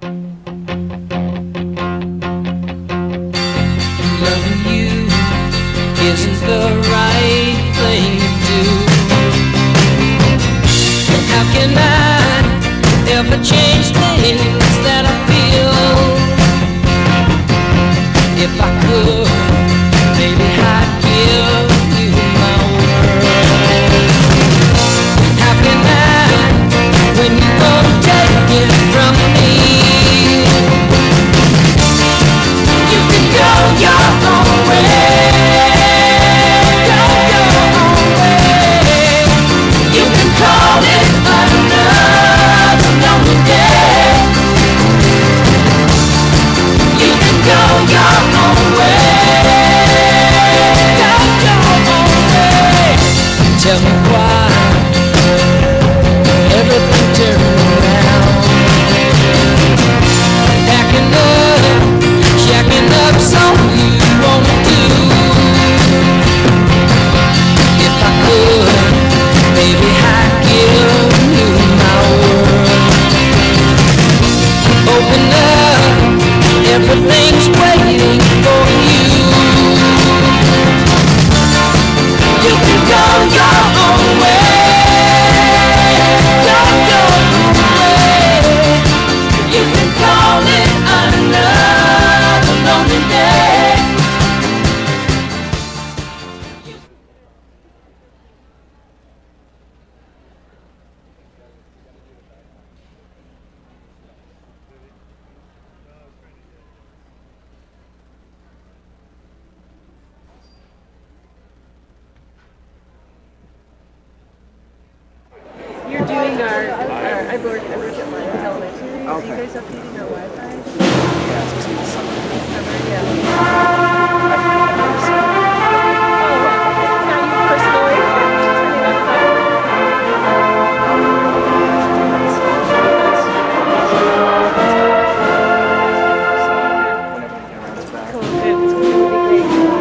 Loving you isn't the right thing to do. How can I ever change things that I feel? If I could, maybe I'd give you my world. How can I, when you won't take it from me? You can go your own way. Go your own way. You can call it another lonely day. You can go your own way. Go your own way. Tell me why everything turned around. Packing up, shacking up, so you wanna do. If I could, baby, I'd give you my world. Open up, everything's waiting for you. You can go your own way. Go your own way. You can call it another lonely day. You're doing our I work at Lyons Elementary. Okay. Are you guys updating our Wi-Fi? Yeah, it's just summer. Summer, yeah. Not you personally. Cool, good. It's going to be great.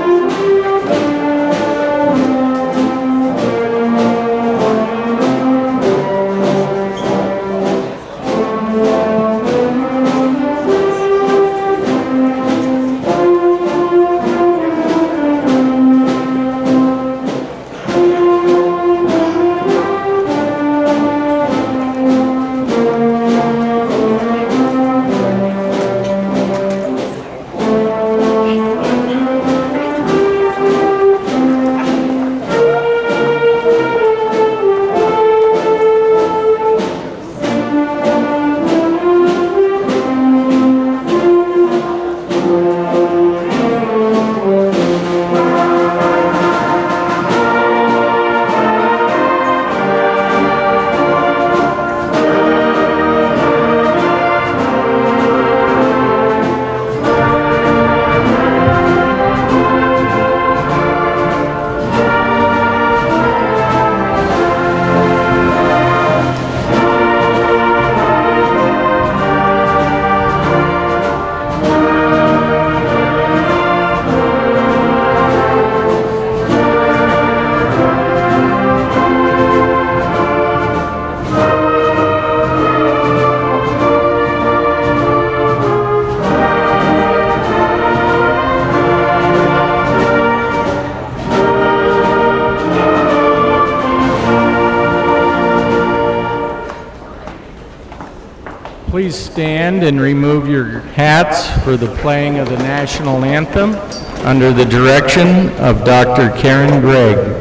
Please stand and remove your hats for the playing of the national anthem under the direction of Dr. Karen Gregg.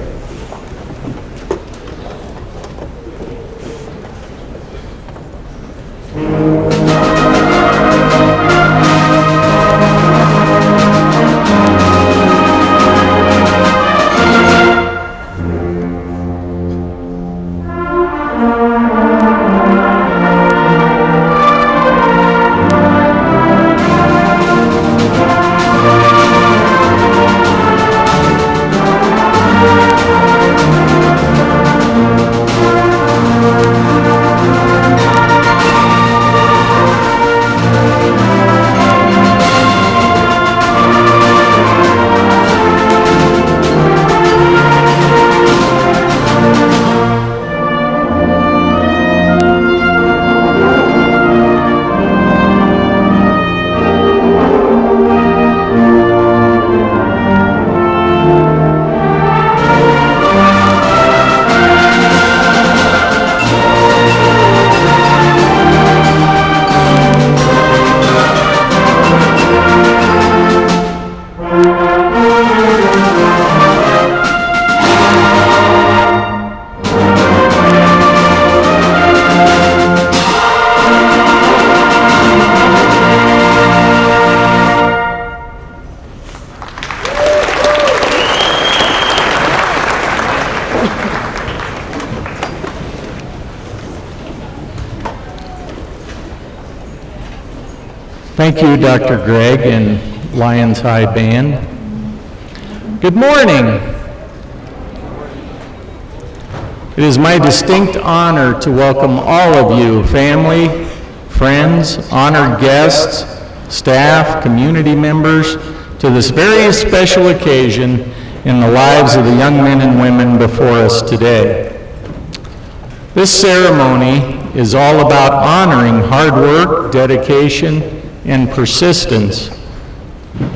Thank you, Dr. Gregg and Lyons High Band. Good morning. It is my distinct honor to welcome all of you, family, friends, honored guests, staff, community members, to this very special occasion in the lives of the young men and women before us today. This ceremony is all about honoring hard work, dedication, and persistence.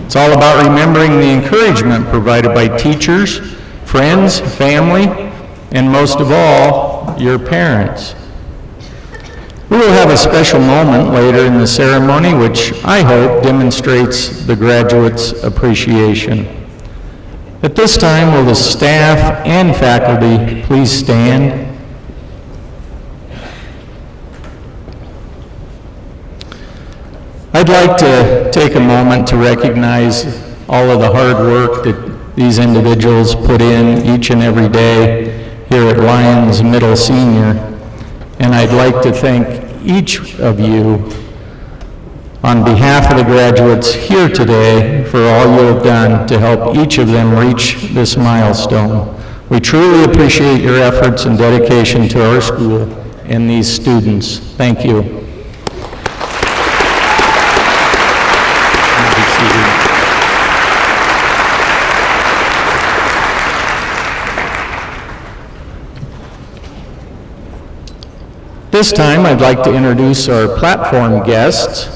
It's all about remembering the encouragement provided by teachers, friends, family, and most of all, your parents. We will have a special moment later in the ceremony which I hope demonstrates the graduates' appreciation. At this time, will the staff and faculty please stand? I'd like to take a moment to recognize all of the hard work that these individuals put in each and every day here at Lyons Middle Senior. And I'd like to thank each of you on behalf of the graduates here today for all you have done to help each of them reach this milestone. We truly appreciate your efforts and dedication to our school and these students. Thank you. This time, I'd like to introduce our platform guests.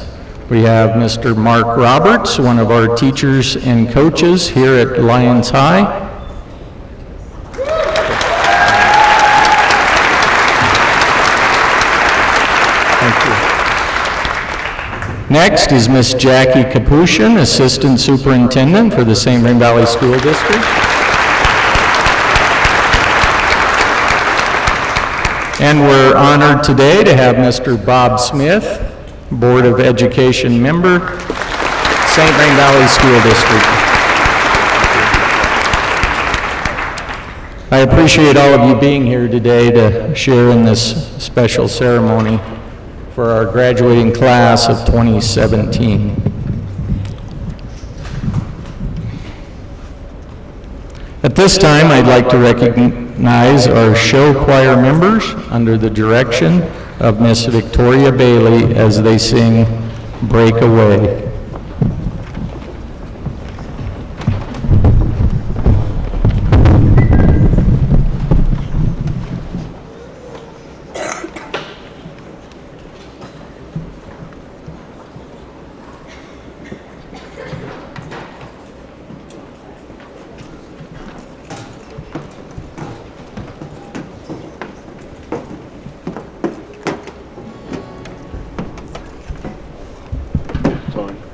We have Mr. Mark Roberts, one of our teachers and coaches here at Lyons High. Thank you. Next is Miss Jackie Kapushin, Assistant Superintendent for the St. Vrain Valley School District. And we're honored today to have Mr. Bob Smith, Board of Education member, St. Vrain Valley School District. I appreciate all of you being here today to share in this special ceremony for our graduating class of 2017. At this time, I'd like to recognize our show choir members under the direction of Miss Victoria Bailey as they sing Breakaway. It's on.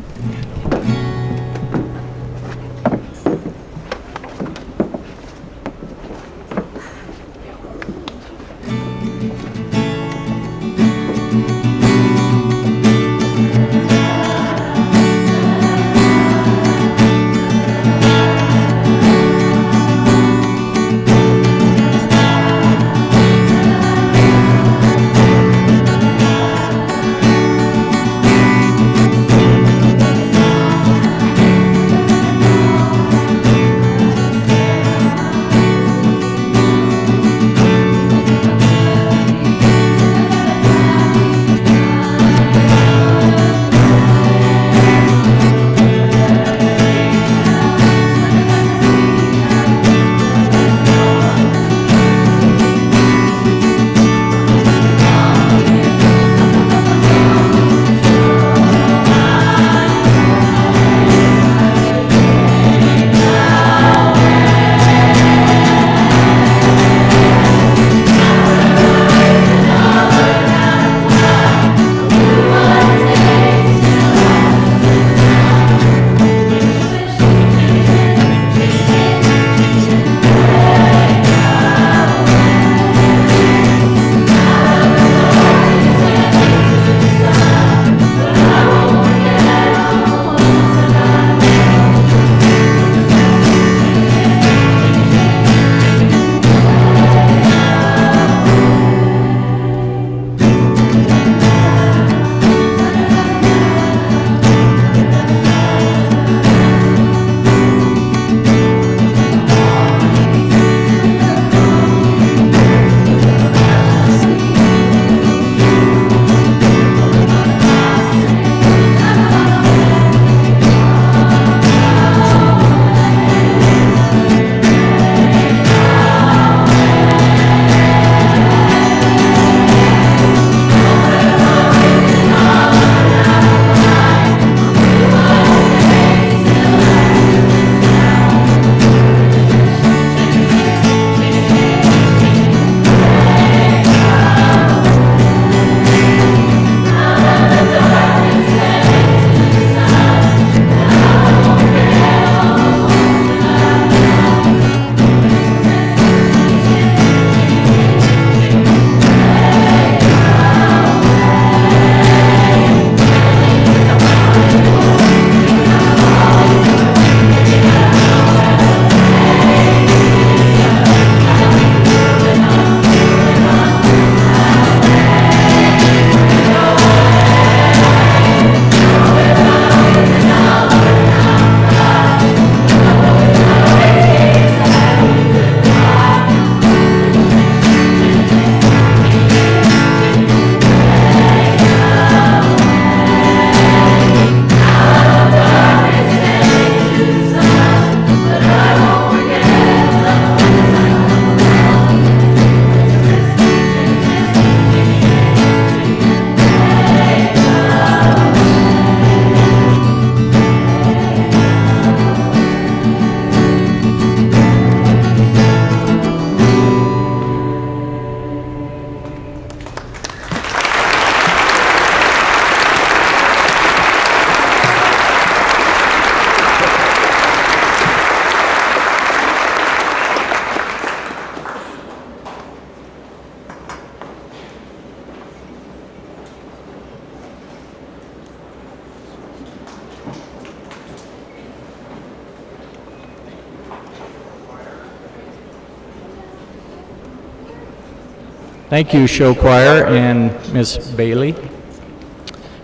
Thank you, show choir and Miss Bailey.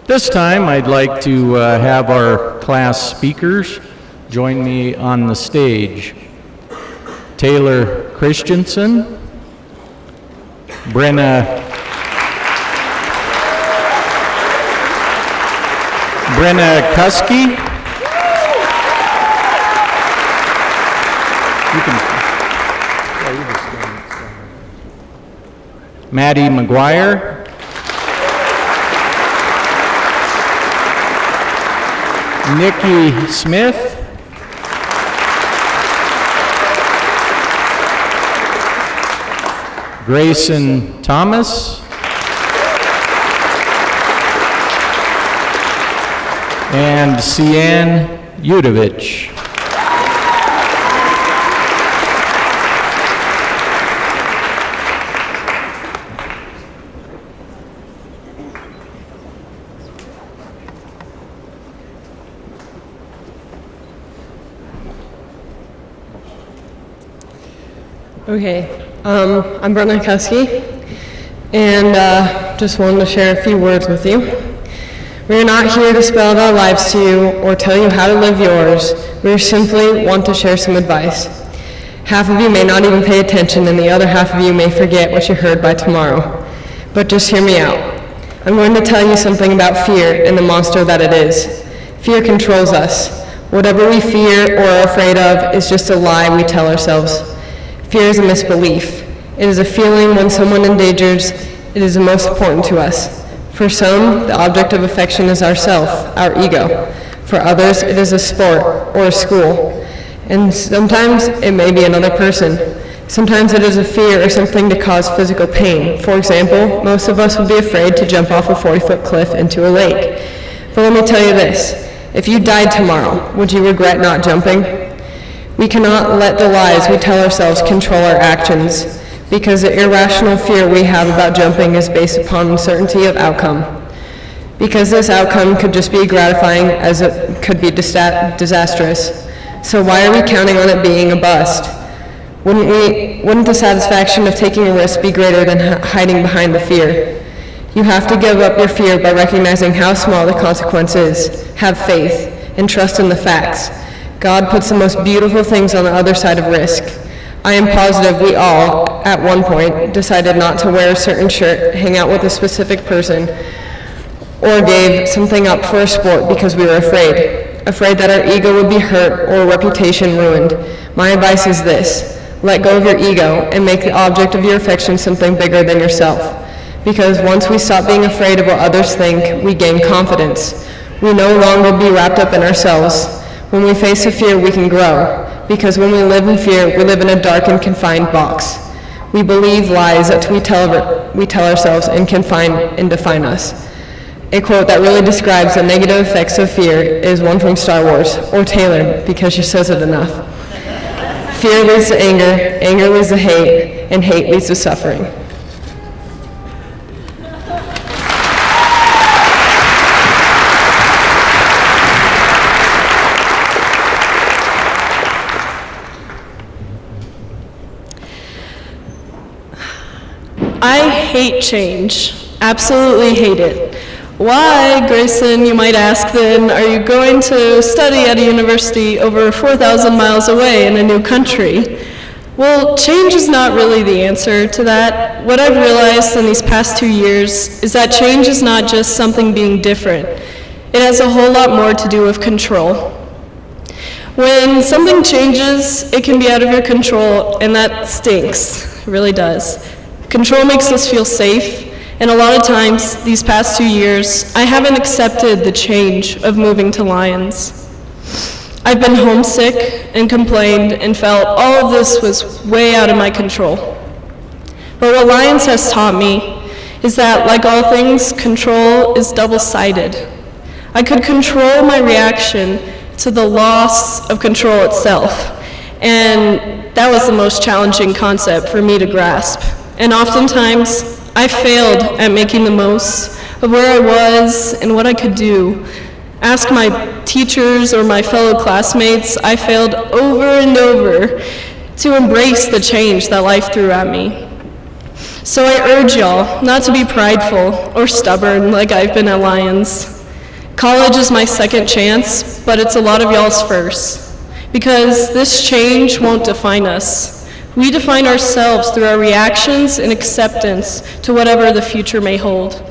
This time, I'd like to have our class speakers join me on the stage. Taylor Christensen, Brenna Kuski. Maddie McGuire. Nikki Smith. Grayson Thomas. And Cian Udovich. Okay, I'm Brenna Kuski, and just wanted to share a few words with you. We are not here to spell out our lives to you or tell you how to live yours. We simply want to share some advice. Half of you may not even pay attention, and the other half of you may forget what you heard by tomorrow. But just hear me out. I'm going to tell you something about fear and the monster that it is. Fear controls us. Whatever we fear or are afraid of is just a lie we tell ourselves. Fear is a misbelief. It is a feeling when someone endangers it is the most important to us. For some, the object of affection is ourself, our ego. For others, it is a sport or a school. And sometimes it may be another person. Sometimes it is a fear or something to cause physical pain. For example, most of us would be afraid to jump off a 40-foot cliff into a lake. But let me tell you this, if you died tomorrow, would you regret not jumping? We cannot let the lies we tell ourselves control our actions, because the irrational fear we have about jumping is based upon uncertainty of outcome. Because this outcome could just be gratifying as it could be disastrous. So why are we counting on it being a bust? Wouldn't the satisfaction of taking a risk be greater than hiding behind the fear? You have to give up your fear by recognizing how small the consequence is. Have faith and trust in the facts. God puts the most beautiful things on the other side of risk. I am positive we all, at one point, decided not to wear a certain shirt, hang out with a specific person, or gave something up for a sport because we were afraid that our ego would be hurt or reputation ruined. My advice is this: let go of your ego and make the object of your affection something bigger than yourself. Because once we stop being afraid of what others think, we gain confidence. We no longer be wrapped up in ourselves. When we face a fear, we can grow. Because when we live in fear, we live in a dark and confined box. We believe lies that we tell ourselves and confine and define us. A quote that really describes the negative effects of fear is one from Star Wars, or Taylor, because she says it enough. Fear leads to anger, anger leads to hate, and hate leads to suffering. I hate change. Absolutely hate it. Why, Grayson, you might ask then, are you going to study at a university over 4,000 miles away in a new country? Well, change is not really the answer to that. What I've realized in these past 2 years is that change is not just something being different. It has a whole lot more to do with control. When something changes, it can be out of your control, and that stinks. It really does. Control makes us feel safe, and a lot of times, these past 2 years, I haven't accepted the change of moving to Lyons. I've been homesick and complained and felt all of this was way out of my control. But what Lyons has taught me is that, like all things, control is double-sided. I could control my reaction to the loss of control itself, and that was the most challenging concept for me to grasp. And oftentimes, I failed at making the most of where I was and what I could do. Ask my teachers or my fellow classmates, I failed over and over to embrace the change that life threw at me. So I urge y'all not to be prideful or stubborn like I've been at Lyons. College is my second chance, but it's a lot of y'all's first. Because this change won't define us. We define ourselves through our reactions and acceptance to whatever the future may hold.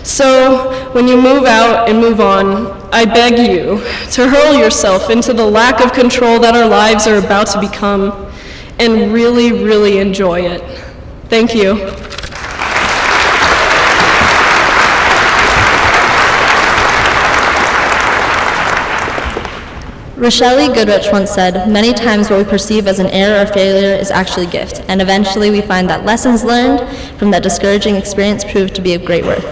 So when you move out and move on, I beg you to hurl yourself into the lack of control that our lives are about to become and really, really enjoy it. Thank you. Rochelle Goodrich once said, "Many times what we perceive as an error or failure is actually a gift, and eventually we find that lessons learned from that discouraging experience prove to be of great worth."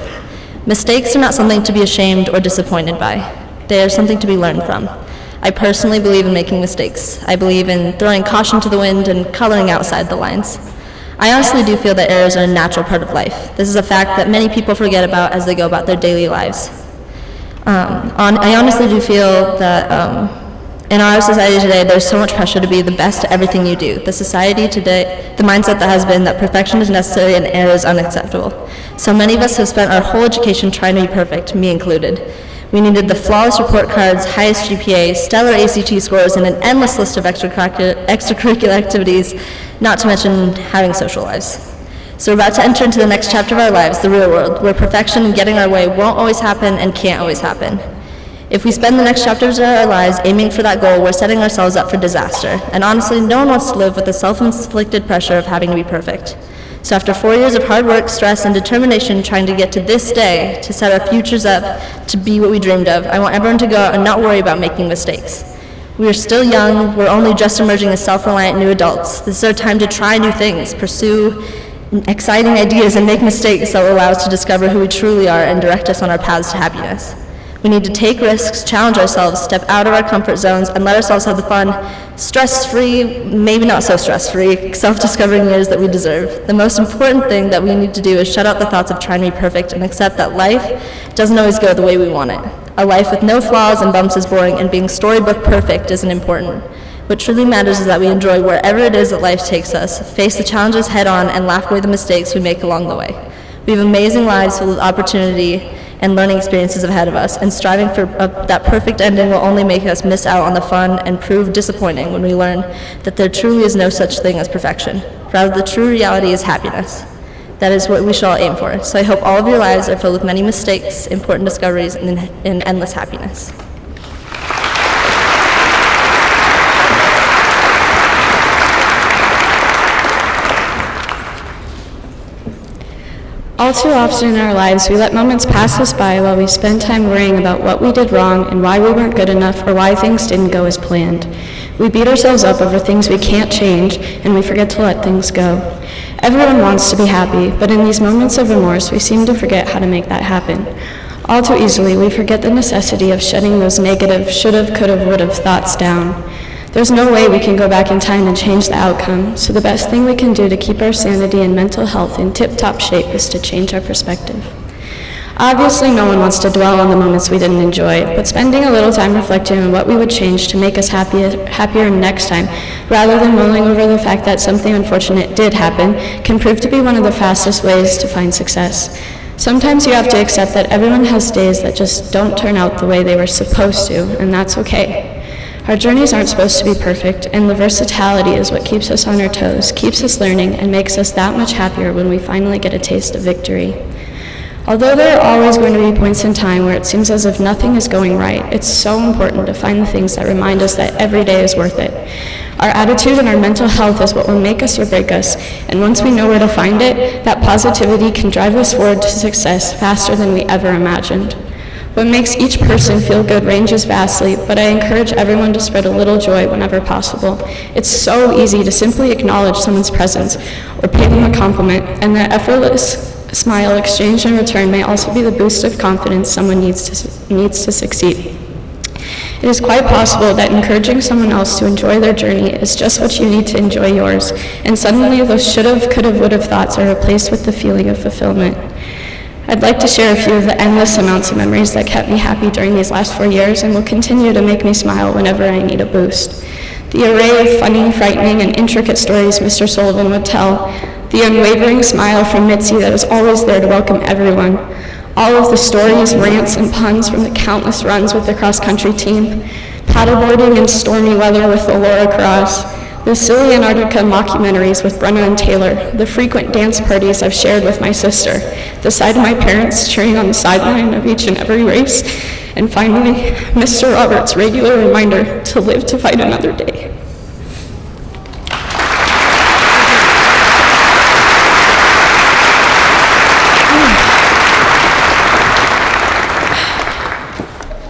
Mistakes are not something to be ashamed or disappointed by. They are something to be learned from. I personally believe in making mistakes. I believe in throwing caution to the wind and coloring outside the lines. I honestly do feel that errors are a natural part of life. This is a fact that many people forget about as they go about their daily lives. I honestly do feel that in our society today, there's so much pressure to be the best at everything you do. The society today, the mindset that has been that perfection is necessary and error is unacceptable. So many of us have spent our whole education trying to be perfect, me included. We needed the flawless report cards, highest GPA, stellar ACT scores, and an endless list of extracurricular activities, not to mention having social lives. So we're about to enter into the next chapter of our lives, the real world, where perfection and getting our way won't always happen and can't always happen. If we spend the next chapters of our lives aiming for that goal, we're setting ourselves up for disaster. And honestly, no one wants to live with the self-inflicted pressure of having to be perfect. So after 4 years of hard work, stress, and determination trying to get to this day, to set our futures up to be what we dreamed of, I want everyone to go out and not worry about making mistakes. We are still young, we're only just emerging as self-reliant new adults. This is our time to try new things, pursue exciting ideas, and make mistakes that will allow us to discover who we truly are and direct us on our paths to happiness. We need to take risks, challenge ourselves, step out of our comfort zones, and let ourselves have the fun, stress-free, maybe not so stress-free, self-discovering years that we deserve. The most important thing that we need to do is shut out the thoughts of trying to be perfect and accept that life doesn't always go the way we want it. A life with no flaws and bumps is boring, and being storybook perfect isn't important. What truly matters is that we enjoy wherever it is that life takes us, face the challenges head-on, and laugh away the mistakes we make along the way. We have amazing lives full of opportunity and learning experiences ahead of us, and striving for that perfect ending will only make us miss out on the fun and prove disappointing when we learn that there truly is no such thing as perfection. Rather, the true reality is happiness. That is what we should all aim for. So I hope all of your lives are filled with many mistakes, important discoveries, and endless happiness. All too often in our lives, we let moments pass us by while we spend time worrying about what we did wrong and why we weren't good enough or why things didn't go as planned. We beat ourselves up over things we can't change, and we forget to let things go. Everyone wants to be happy, but in these moments of remorse, we seem to forget how to make that happen. All too easily, we forget the necessity of shutting those negative should've, could've, would've thoughts down. There's no way we can go back in time and change the outcome, so the best thing we can do to keep our sanity and mental health in tip-top shape is to change our perspective. Obviously, no one wants to dwell on the moments we didn't enjoy, but spending a little time reflecting on what we would change to make us happier next time, rather than mulling over the fact that something unfortunate did happen, can prove to be one of the fastest ways to find success. Sometimes you have to accept that everyone has days that just don't turn out the way they were supposed to, and that's okay. Our journeys aren't supposed to be perfect, and the versatility is what keeps us on our toes, keeps us learning, and makes us that much happier when we finally get a taste of victory. Although there are always going to be points in time where it seems as if nothing is going right, it's so important to find the things that remind us that every day is worth it. Our attitude and our mental health is what will make us or break us, and once we know where to find it, that positivity can drive us forward to success faster than we ever imagined. What makes each person feel good ranges vastly, but I encourage everyone to spread a little joy whenever possible. It's so easy to simply acknowledge someone's presence or pay them a compliment, and that effortless smile exchanged in return may also be the boost of confidence someone needs to succeed. It is quite possible that encouraging someone else to enjoy their journey is just what you need to enjoy yours, and suddenly those should've, could've, would've thoughts are replaced with the feeling of fulfillment. I'd like to share a few of the endless amounts of memories that kept me happy during these last 4 years and will continue to make me smile whenever I need a boost. The array of funny, frightening, and intricate stories Mr. Sullivan would tell, the unwavering smile from Mitzi that is always there to welcome everyone, all of the stories, rants, and puns from the countless runs with the cross-country team, paddleboarding in stormy weather with the Laura Cross, the silly Antarctica mockumentaries with Brenna and Taylor, the frequent dance parties I've shared with my sister, the sight of my parents cheering on the sideline of each and every race, and finally, Mr. Roberts' regular reminder to live to fight another day.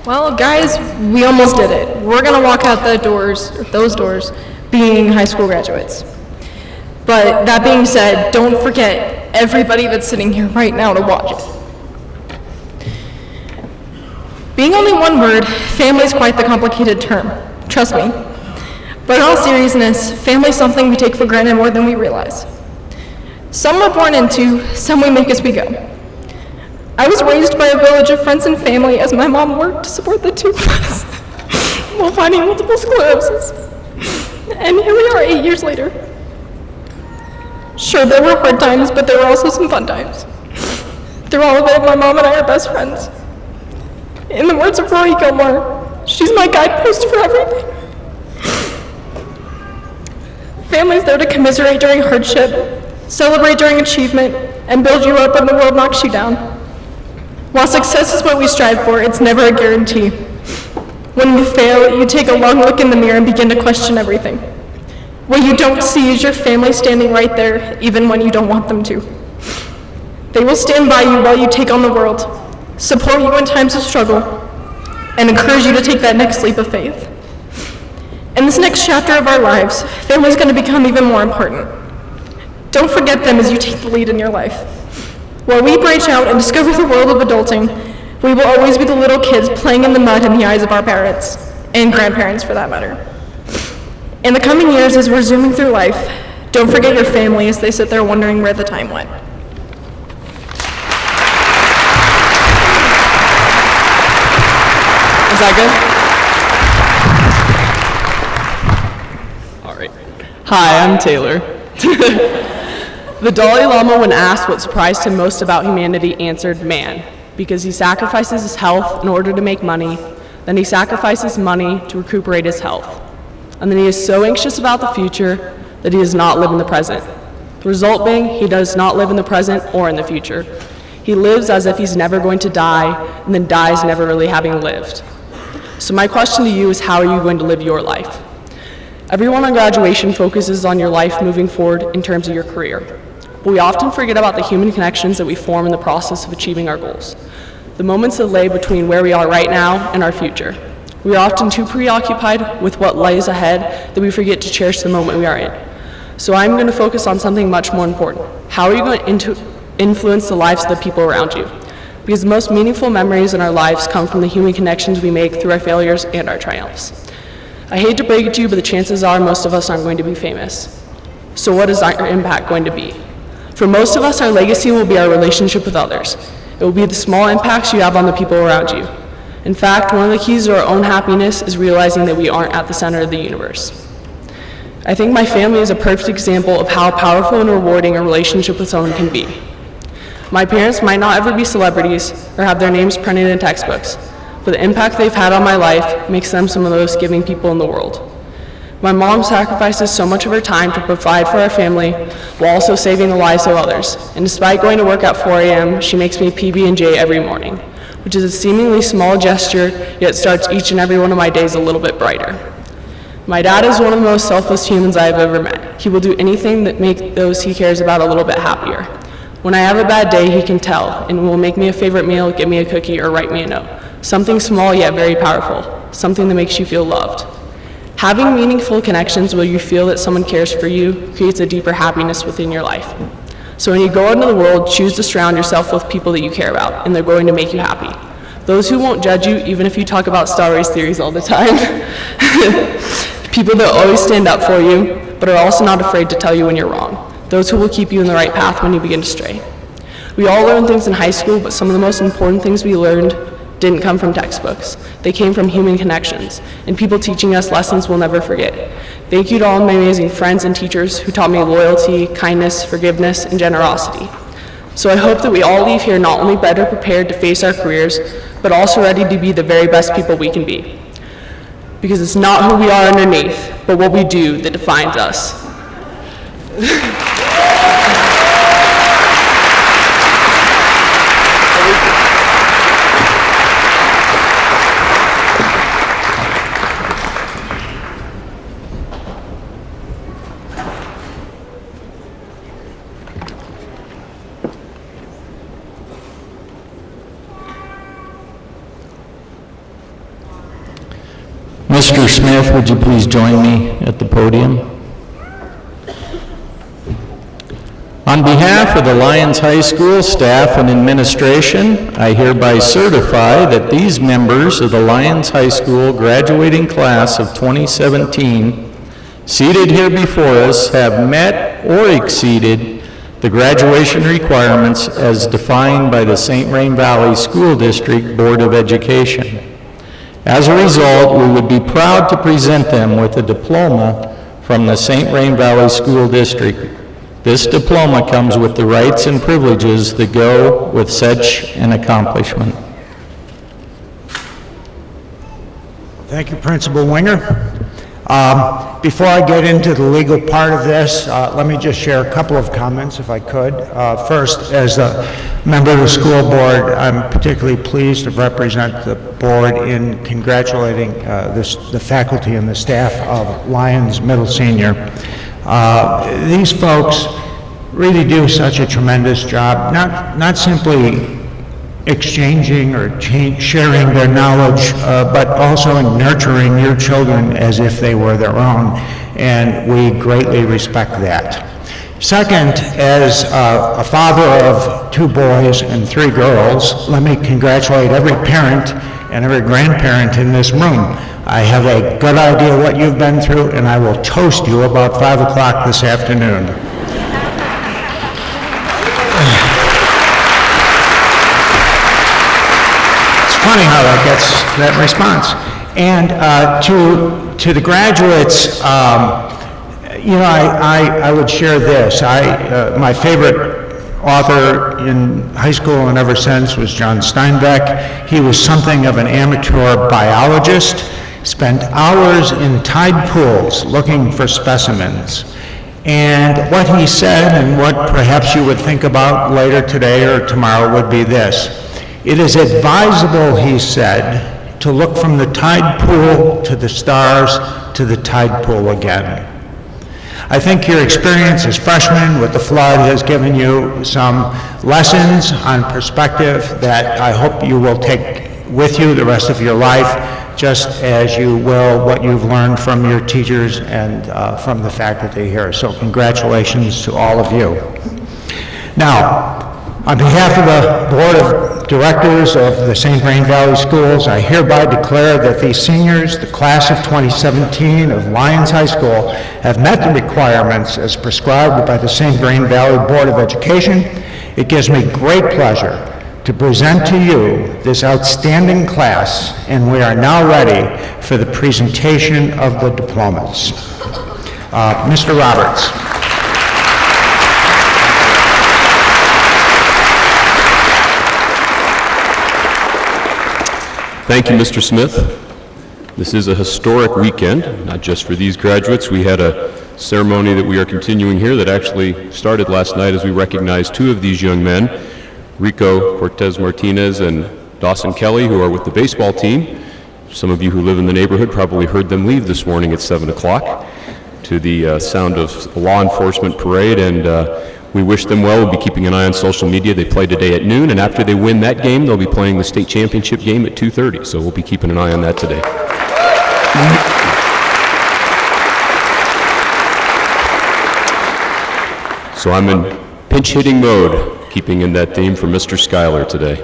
Well, guys, we almost did it. We're going to walk out those doors, being high school graduates. But that being said, don't forget everybody that's sitting here right now to watch it. Being only one word, family is quite the complicated term, trust me. But in all seriousness, family is something we take for granted more than we realize. Some we're born into, some we make as we go. I was raised by a village of friends and family as my mom worked to support the two of us while fighting multiple sclerosis. And here we are 8 years later. Sure, there were hard times, but there were also some fun times. Through all of it, my mom and I are best friends. In the words of Rory Gilmore, she's my guidepost for everything. Family's there to commiserate during hardship, celebrate during achievement, and build you up when the world knocks you down. While success is what we strive for, it's never a guarantee. When you fail, you take a long look in the mirror and begin to question everything. What you don't see is your family standing right there, even when you don't want them to. They will stand by you while you take on the world, support you in times of struggle, and encourage you to take that next leap of faith. In this next chapter of our lives, family is going to become even more important. Don't forget them as you take the lead in your life. While we branch out and discover the world of adulting, we will always be the little kids playing in the mud in the eyes of our parents, and grandparents for that matter. In the coming years, as we're zooming through life, don't forget your family as they sit there wondering where the time went. Is that good? All right. Hi, I'm Taylor. The Dalai Lama, when asked what surprised him most about humanity, answered, man, because he sacrifices his health in order to make money, then he sacrifices money to recuperate his health. And then he is so anxious about the future that he does not live in the present. The result being, he does not live in the present or in the future. He lives as if he's never going to die, and then dies never really having lived. So my question to you is, how are you going to live your life? Everyone on graduation focuses on your life moving forward in terms of your career. But we often forget about the human connections that we form in the process of achieving our goals. The moments that lay between where we are right now and our future. We are often too preoccupied with what lies ahead that we forget to cherish the moment we are in. So I'm going to focus on something much more important. How are you going to influence the lives of the people around you? Because the most meaningful memories in our lives come from the human connections we make through our failures and our triumphs. I hate to break it to you, but the chances are most of us aren't going to be famous. So what is our impact going to be? For most of us, our legacy will be our relationship with others. It will be the small impacts you have on the people around you. In fact, one of the keys to our own happiness is realizing that we aren't at the center of the universe. I think my family is a perfect example of how powerful and rewarding a relationship with someone can be. My parents might not ever be celebrities or have their names printed in textbooks, but the impact they've had on my life makes them some of the most giving people in the world. My mom sacrifices so much of her time to provide for our family while also saving the lives of others. And despite going to work at 4 a.m., she makes me PB&J every morning, which is a seemingly small gesture, yet starts each and every one of my days a little bit brighter. My dad is one of the most selfless humans I have ever met. He will do anything that makes those he cares about a little bit happier. When I have a bad day, he can tell, and will make me a favorite meal, give me a cookie, or write me a note. Something small yet very powerful, something that makes you feel loved. Having meaningful connections where you feel that someone cares for you creates a deeper happiness within your life. So when you go out into the world, choose to surround yourself with people that you care about, and they're going to make you happy. Those who won't judge you, even if you talk about Star Wars theories all the time. People that always stand up for you, but are also not afraid to tell you when you're wrong. Those who will keep you in the right path when you begin to stray. We all learn things in high school, but some of the most important things we learned didn't come from textbooks. They came from human connections and people teaching us lessons we'll never forget. Thank you to all my amazing friends and teachers who taught me loyalty, kindness, forgiveness, and generosity. So I hope that we all leave here not only better prepared to face our careers, but also ready to be the very best people we can be. Because it's not who we are underneath, but what we do that defines us. Mr. Smith, would you please join me at the podium? On behalf of the Lyons High School staff and administration, I hereby certify that these members of the Lyons High School graduating class of 2017, seated here before us, have met or exceeded the graduation requirements as defined by the St. Vrain Valley School District Board of Education. As a result, we would be proud to present them with a diploma from the St. Vrain Valley School District. This diploma comes with the rights and privileges that go with such an accomplishment. Thank you, Principal Winger. Before I get into the legal part of this, let me just share a couple of comments, if I could. First, as a member of the school board, I'm particularly pleased to represent the board in congratulating the faculty and the staff of Lyons Middle Senior. These folks really do such a tremendous job, not simply exchanging or sharing their knowledge, but also in nurturing your children as if they were their own, and we greatly respect that. Second, as a father of 2 boys and 3 girls, let me congratulate every parent and every grandparent in this room. I have a good idea what you've been through, and I will toast you about 5 o'clock this afternoon. Funny how that gets that response. And to the graduates, I would share this. My favorite author in high school and ever since was John Steinbeck. He was something of an amateur biologist, spent hours in tide pools looking for specimens. And what he said, and what perhaps you would think about later today or tomorrow, would be this. It is advisable, he said, to look from the tide pool to the stars to the tide pool again. I think your experience as freshmen with the flood has given you some lessons on perspective that I hope you will take with you the rest of your life, just as you will what you've learned from your teachers and from the faculty here. So congratulations to all of you. Now, on behalf of the Board of Directors of the St. Vrain Valley Schools, I hereby declare that these seniors, the class of 2017 of Lyons High School, have met the requirements as prescribed by the St. Vrain Valley Board of Education. It gives me great pleasure to present to you this outstanding class, and we are now ready for the presentation of the diplomas. Mr. Roberts. Thank you, Mr. Smith. This is a historic weekend, not just for these graduates. We had a ceremony that we are continuing here that actually started last night as we recognized 2 of these young men, Rico Cortez Martinez and Dawson Kelly, who are with the baseball team. Some of you who live in the neighborhood probably heard them leave this morning at 7 o'clock to the sound of a law enforcement parade, and we wish them well. We'll be keeping an eye on social media. They play today at noon, and after they win that game, they'll be playing the state championship game at 2:30, so we'll be keeping an eye on that today. So I'm in pinch-hitting mode, keeping in that theme for Mr. Schuyler today.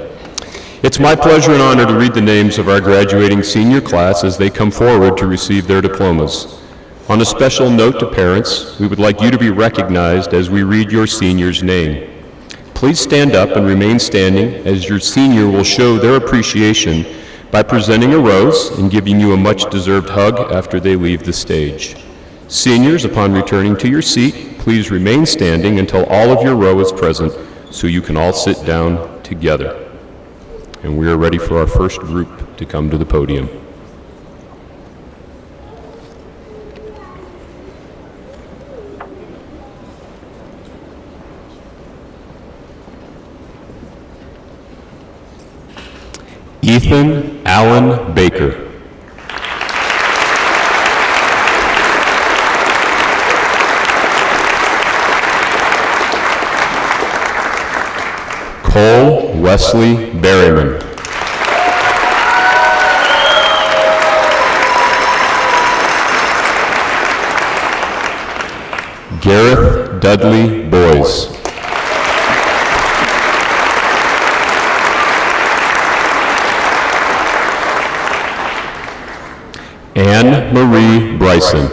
It's my pleasure and honor to read the names of our graduating senior class as they come forward to receive their diplomas. On a special note to parents, we would like you to be recognized as we read your senior's name. please stand up and remain standing as your senior will show their appreciation by presenting a rose and giving you a much-deserved hug after they leave the stage. Seniors, upon returning to your seat, please remain standing until all of your row is present so you can all sit down together. And we are ready for our first group to come to the podium. Ethan Allen Baker. Cole Wesley Berryman. Gareth Dudley Boyes. Anne Marie Bryson.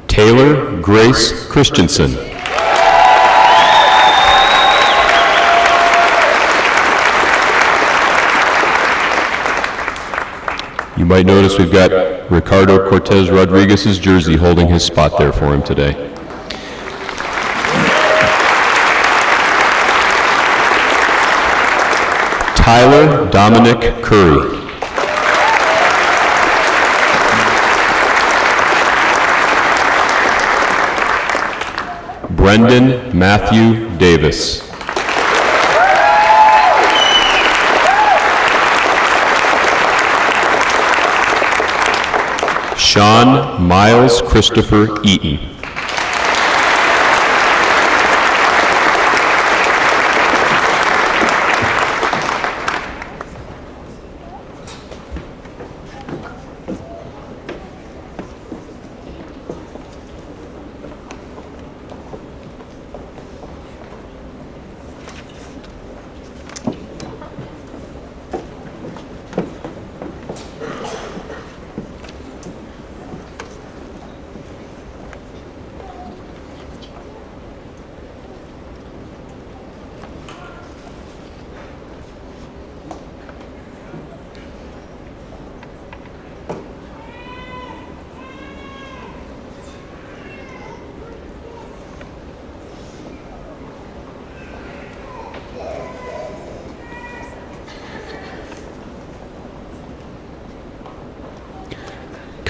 Taylor Grace Christensen. You might notice we've got Ricardo Cortez Rodriguez's jersey holding his spot there for him today. Tyler Dominic Curry. Brendan Matthew Davis. Sean Miles Christopher Eaton.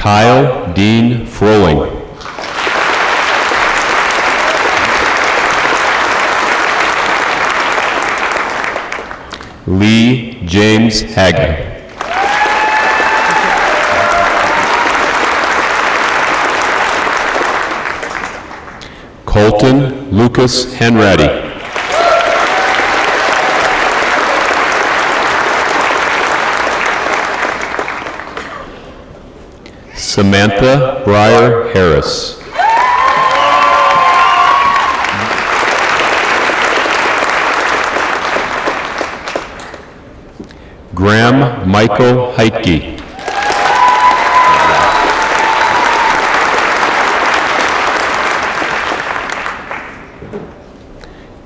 Kyle Dean Froling. Lee James Hagen. Colton Lucas Hanratty. Samantha Breyer Harris. Graham Michael Heitke.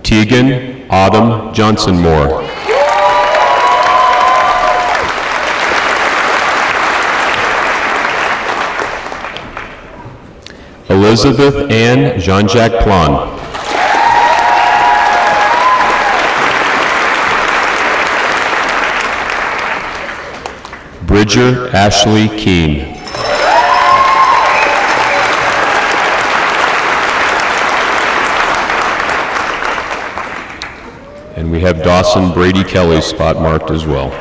Tegan Autumn Johnson Moore. Elizabeth Ann Jean-Jacques Plon. Bridger Ashley Keene. And we have Dawson Brady Kelly's spot marked as well.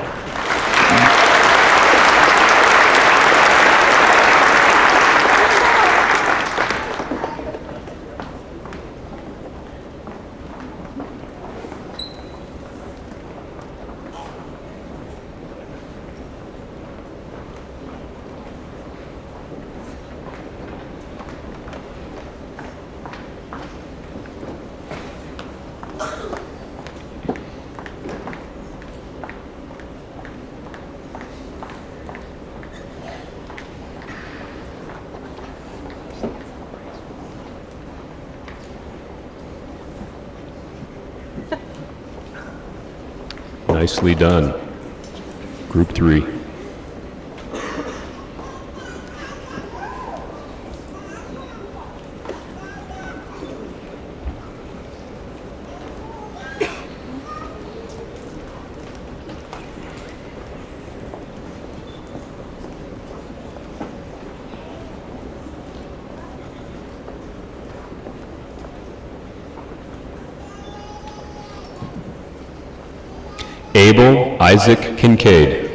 Nicely done. Group 3. Abel Isaac Kincaid.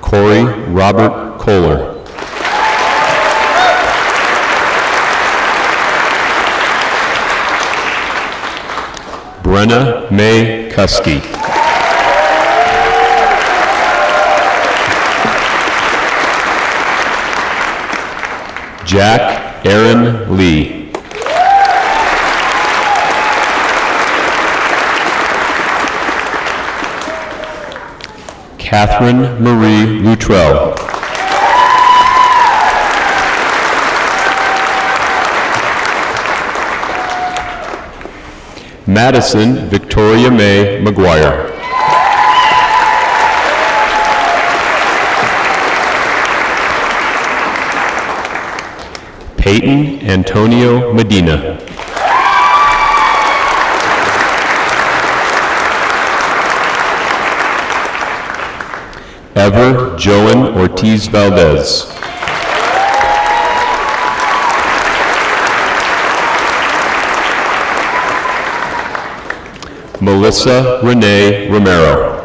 Corey Robert Kohler. Brenna May Kuski. Jack Aaron Lee. Catherine Marie Luttrell. Madison Victoria May McGuire. Peyton Antonio Medina. Ever Joan Ortiz Valdez. Melissa Renee Romero.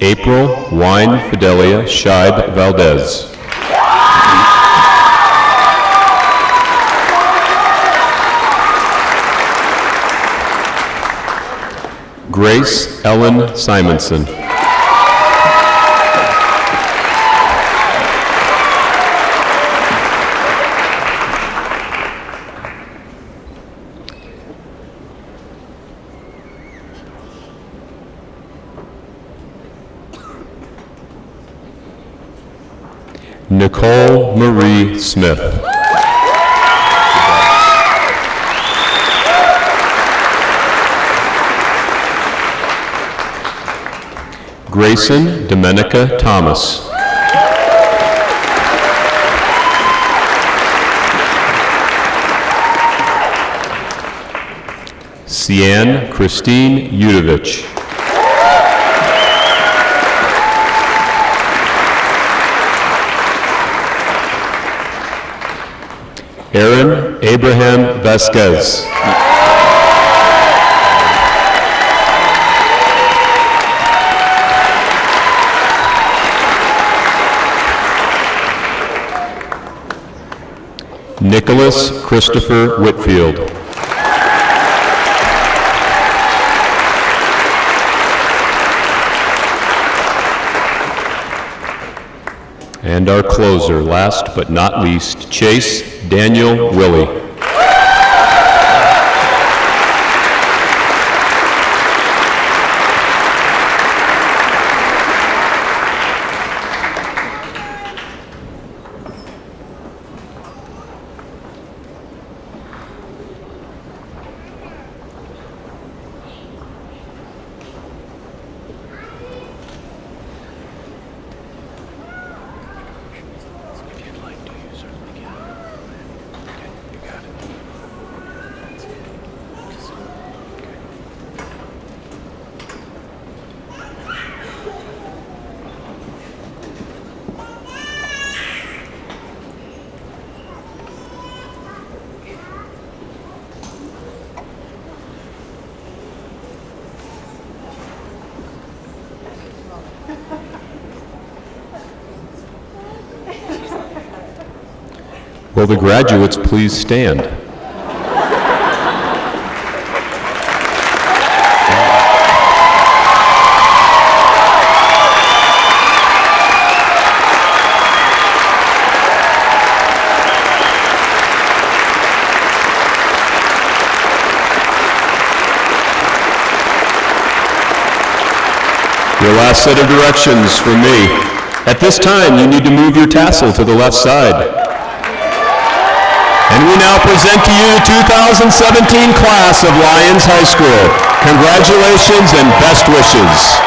April Wine Fidelia Scheib Valdez. Grace Ellen Simonson. Nicole Marie Smith. Grayson Domenica Thomas. Cian Christine Udovich. Aaron Abraham Vasquez. Nicholas Christopher Whitfield. And our closer, last but not least, Chase Daniel Willie. Will the graduates please stand? Your last set of directions for me. At this time, you need to move your tassel to the left side. And we now present to you the 2017 class of Lyons High School. Congratulations and best wishes.